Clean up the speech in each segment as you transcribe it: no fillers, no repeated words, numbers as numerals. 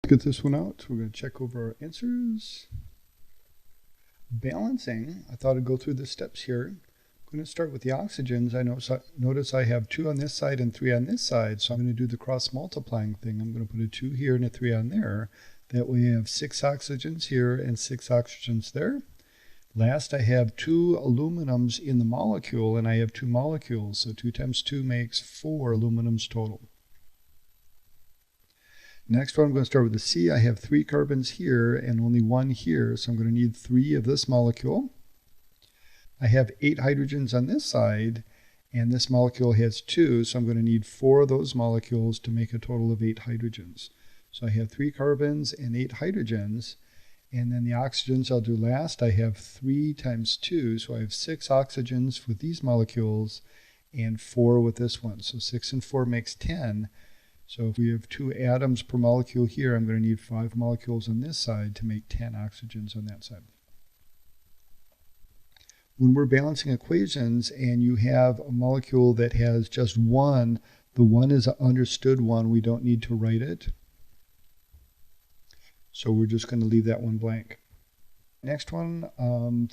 Get this one out. We're going to check over our answers. Balancing, I thought I'd go through the steps here. I'm going to start with the oxygens. Notice I have 2 on this side and 3 on this side, so I'm going to do the cross multiplying thing. I'm going to put a 2 here and a 3 on there. That way I have 6 oxygens here and 6 oxygens there. Last, I have 2 aluminums in the molecule, and I have 2 molecules, so 2 times 2 makes 4 aluminums total. Next one, I'm going to start with the C. I have 3 carbons here and only 1 here, so I'm going to need 3 of this molecule. I have 8 hydrogens on this side, and this molecule has 2, so I'm going to need 4 of those molecules to make a total of 8 hydrogens. So I have 3 carbons and 8 hydrogens, and then the oxygens I'll do last. I have 3 times 2, so I have 6 oxygens with these molecules and 4 with this one. So 6 and 4 makes 10. So if we have 2 atoms per molecule here, I'm going to need 5 molecules on this side to make 10 oxygens on that side. When we're balancing equations and you have a molecule that has just 1, the 1 is an understood one. We don't need to write it. So we're just going to leave that one blank. Next one,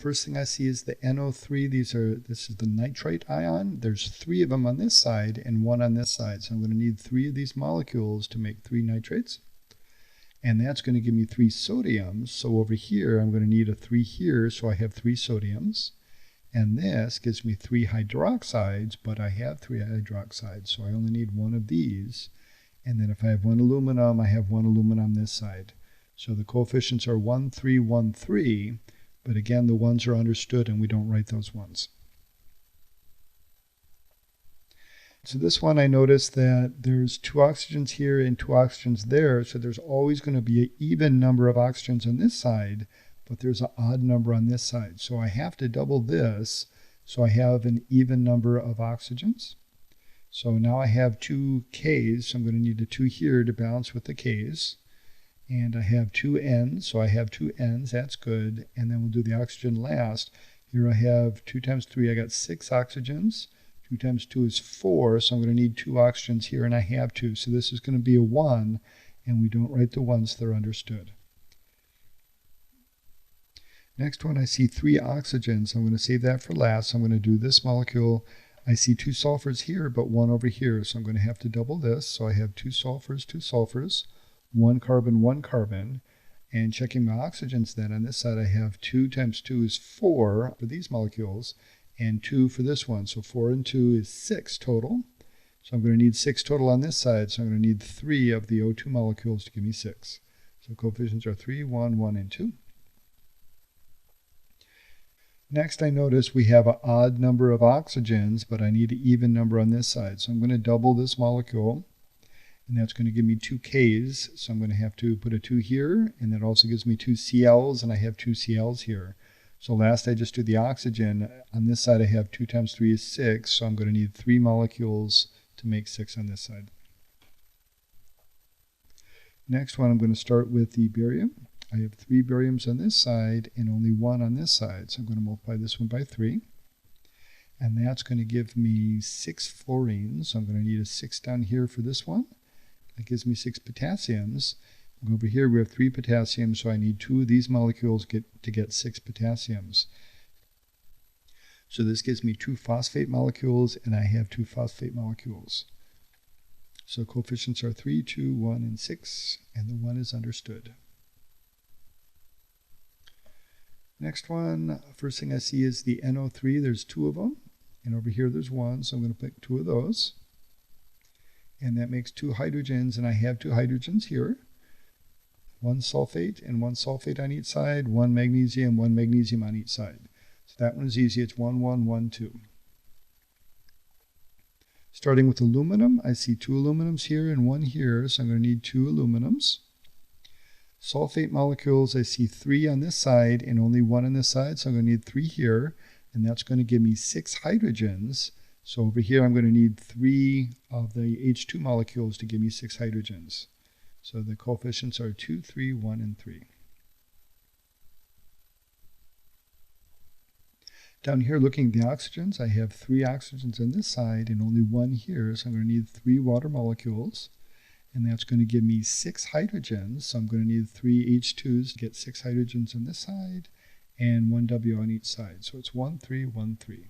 first thing I see is the NO3. This is the nitrite ion. There's 3 of them on this side and 1 on this side. So I'm going to need 3 of these molecules to make 3 nitrates. And that's going to give me 3 sodiums. So over here, I'm going to need a 3 here, so I have 3 sodiums. And this gives me 3 hydroxides, but I have 3 hydroxides, so I only need 1 of these. And then if I have 1 aluminum, I have 1 aluminum on this side. So the coefficients are 1, 3, 1, 3, but again, the 1s are understood and we don't write those 1s. So this one, I noticed that there's 2 oxygens here and 2 oxygens there, so there's always going to be an even number of oxygens on this side, but there's an odd number on this side. So I have to double this, so I have an even number of oxygens. So now I have 2 Ks, so I'm going to need a 2 here to balance with the Ks. And I have 2 N's, so I have 2 N's, that's good. And then we'll do the oxygen last. Here I have 2 times 3, I got 6 oxygens. 2 times 2 is 4, so I'm going to need 2 oxygens here, and I have 2. So this is going to be a 1, and we don't write the 1s, they're understood. Next one, I see 3 oxygens. I'm going to save that for last. So I'm going to do this molecule. I see 2 sulfurs here, but 1 over here, so I'm going to have to double this. So I have 2 sulfurs, 1 carbon, 1 carbon. And checking my oxygens then, on this side I have 2 times 2 is 4 for these molecules, and 2 for this one. So 4 and 2 is 6 total. So I'm going to need 6 total on this side, so I'm going to need 3 of the O2 molecules to give me 6. So coefficients are 3, 1, 1, and 2. Next, I notice we have an odd number of oxygens, but I need an even number on this side. So I'm going to double this molecule, and that's going to give me 2 Ks. So I'm going to have to put a 2 here, and that also gives me 2 Cls, and I have 2 Cls here. So last I just do the oxygen. On this side I have 2 times 3 is 6, so I'm going to need 3 molecules to make 6 on this side. Next one, I'm going to start with the barium. I have 3 bariums on this side and only 1 on this side, so I'm going to multiply this one by 3. And that's going to give me 6 fluorines, so I'm going to need a 6 down here for this one. That gives me 6 potassiums. Over here we have 3 potassiums, so I need 2 of these molecules to get 6 potassiums. So this gives me 2 phosphate molecules, and I have 2 phosphate molecules. So coefficients are 3, 2, 1, and 6, and the 1 is understood. Next one, first thing I see is the NO3. There's 2 of them, and over here there's 1, so I'm going to pick 2 of those. And that makes 2 hydrogens, and I have 2 hydrogens here. 1 sulfate and 1 sulfate on each side, 1 magnesium on each side. So that one is easy. It's 1, 1, 1, 2. Starting with aluminum, I see 2 aluminums here and 1 here, so I'm going to need 2 aluminums. Sulfate molecules, I see 3 on this side and only 1 on this side, so I'm going to need 3 here, and that's going to give me 6 hydrogens. So over here I'm going to need 3 of the H2 molecules to give me 6 hydrogens. So the coefficients are 2, 3, 1, and 3. Down here looking at the oxygens, I have 3 oxygens on this side and only 1 here, so I'm going to need 3 water molecules. and that's going to give me 6 hydrogens. So I'm going to need 3 H2s to get 6 hydrogens on this side and 1 W on each side. So it's 1, 3, 1, 3.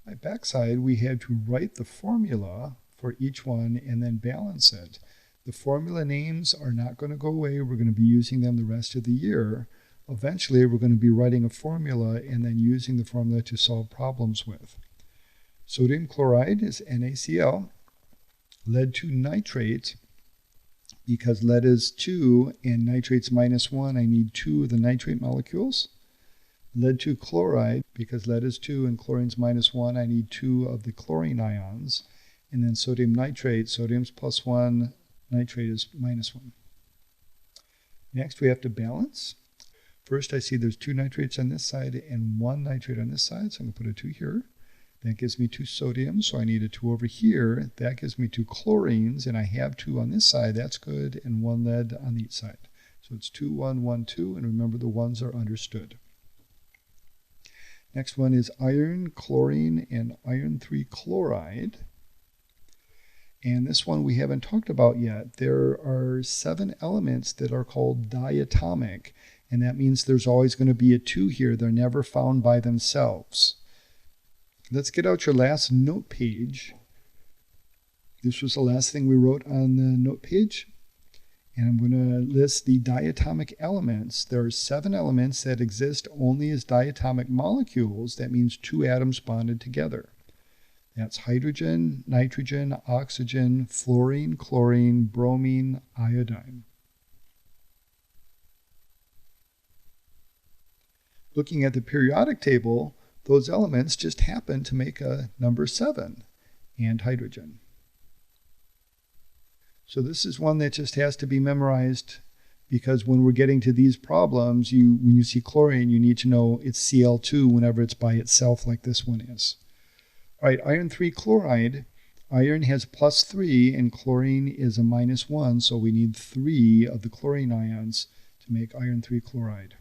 My backside, we had to write the formula for each one and then balance it. The formula names are not going to go away. We're going to be using them the rest of the year. Eventually, we're going to be writing a formula and then using the formula to solve problems with. Sodium chloride is NaCl. Lead 2 nitrate, because lead is 2 and nitrate's -1, I need 2 of the nitrate molecules. Lead 2 chloride, because lead is 2 and chlorine's -1, I need 2 of the chlorine ions. And then sodium nitrate, sodium's +1, nitrate is -1. Next, we have to balance. First, I see there's 2 nitrates on this side and 1 nitrate on this side, so I'm going to put a 2 here. That gives me 2 sodiums, so I need a 2 over here. That gives me 2 chlorines, and I have 2 on this side. That's good, and 1 lead on each side. So it's 2, 1, 1, 2, and remember the ones are understood. Next one is iron, chlorine, and iron 3 chloride. And this one we haven't talked about yet. There are 7 elements that are called diatomic, and that means there's always going to be a 2 here. They're never found by themselves. Let's get out your last note page. This was the last thing we wrote on the note page. And I'm going to list the diatomic elements. There are 7 elements that exist only as diatomic molecules. That means 2 atoms bonded together. That's hydrogen, nitrogen, oxygen, fluorine, chlorine, bromine, iodine. Looking at the periodic table, those elements just happen to make a number 7 and hydrogen. So this is one that just has to be memorized, because when we're getting to these problems, when you see chlorine, you need to know it's Cl2 whenever it's by itself like this one is. All right, iron 3 chloride. Iron has +3 and chlorine is a -1, so we need 3 of the chlorine ions to make iron 3 chloride.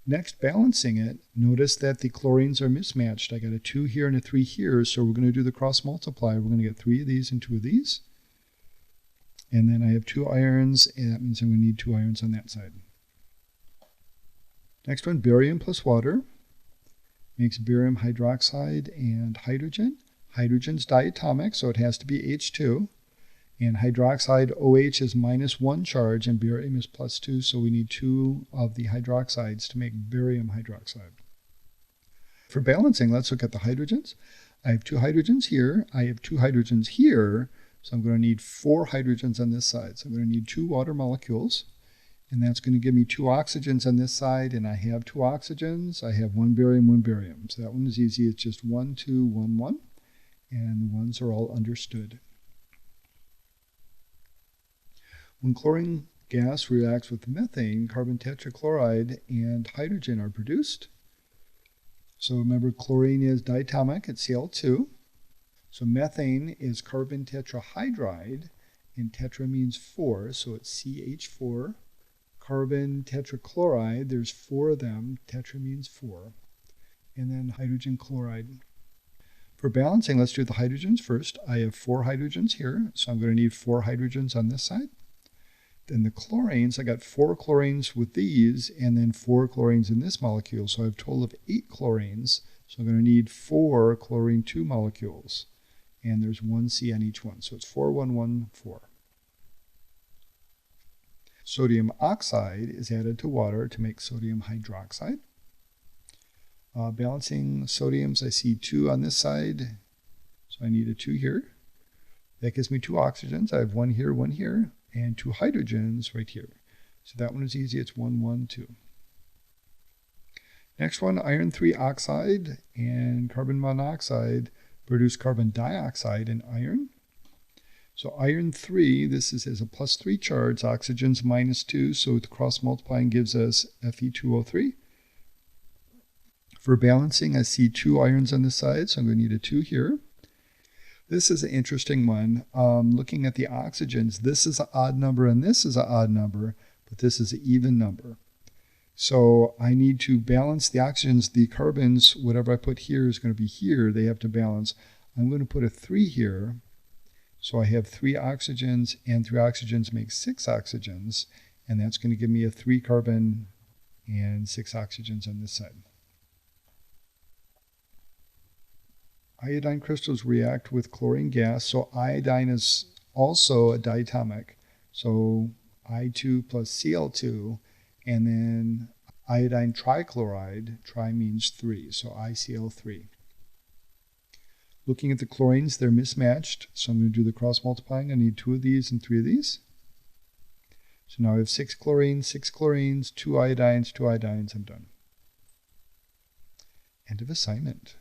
Next, balancing it, notice that the chlorines are mismatched. I got a 2 here and a 3 here, so we're going to do the cross multiply. We're going to get 3 of these and 2 of these. And then I have 2 irons, and that means I'm going to need 2 irons on that side. Next one, barium plus water makes barium hydroxide and hydrogen. Hydrogen's diatomic, so it has to be H2. And hydroxide OH is -1 charge, and barium is +2, so we need 2 of the hydroxides to make barium hydroxide. For balancing, let's look at the hydrogens. I have 2 hydrogens here. I have 2 hydrogens here, so I'm going to need 4 hydrogens on this side. So I'm going to need 2 water molecules, and that's going to give me 2 oxygens on this side, and I have 2 oxygens. I have 1 barium, 1 barium. So that one is easy. It's just 1, 2, 1, 1, and the ones are all understood. When chlorine gas reacts with methane, carbon tetrachloride and hydrogen are produced. So remember, chlorine is diatomic at Cl2. So methane is carbon tetrahydride, and tetra means 4, so it's CH4. Carbon tetrachloride, there's 4 of them, tetra means 4. And then hydrogen chloride. For balancing, let's do the hydrogens first. I have 4 hydrogens here, so I'm going to need 4 hydrogens on this side. Then the chlorines, I got 4 chlorines with these, and then 4 chlorines in this molecule. So I have a total of 8 chlorines. So I'm going to need 4 chlorine 2 molecules. And there's 1 C on each one. So it's 4, 1, 1, 4. Sodium oxide is added to water to make sodium hydroxide. Balancing sodiums, I see 2 on this side. So I need a 2 here. That gives me 2 oxygens. I have 1 here, 1 here. And 2 hydrogens right here. So that one is easy. It's 1, 1, 2. Next one, iron 3 oxide and carbon monoxide produce carbon dioxide and iron. So iron 3, this is as a +3 charge, oxygen's -2, so the cross multiplying gives us Fe2O3. For balancing, I see 2 irons on this side, so I'm going to need a 2 here. This is an interesting one. Looking at the oxygens, this is an odd number and this is an odd number, but this is an even number. So I need to balance the oxygens. The carbons, whatever I put here is going to be here. They have to balance. I'm going to put a 3 here. So I have 3 oxygens, and 3 oxygens make 6 oxygens, and that's going to give me a 3 carbon and 6 oxygens on this side. Iodine crystals react with chlorine gas, so iodine is also a diatomic. So I2 plus Cl2, and then iodine trichloride, tri means 3, so ICl3. Looking at the chlorines, they're mismatched, so I'm going to do the cross multiplying. I need 2 of these and 3 of these. So now I have 6 chlorines, 2 iodines, 2 iodines, I'm done. End of assignment.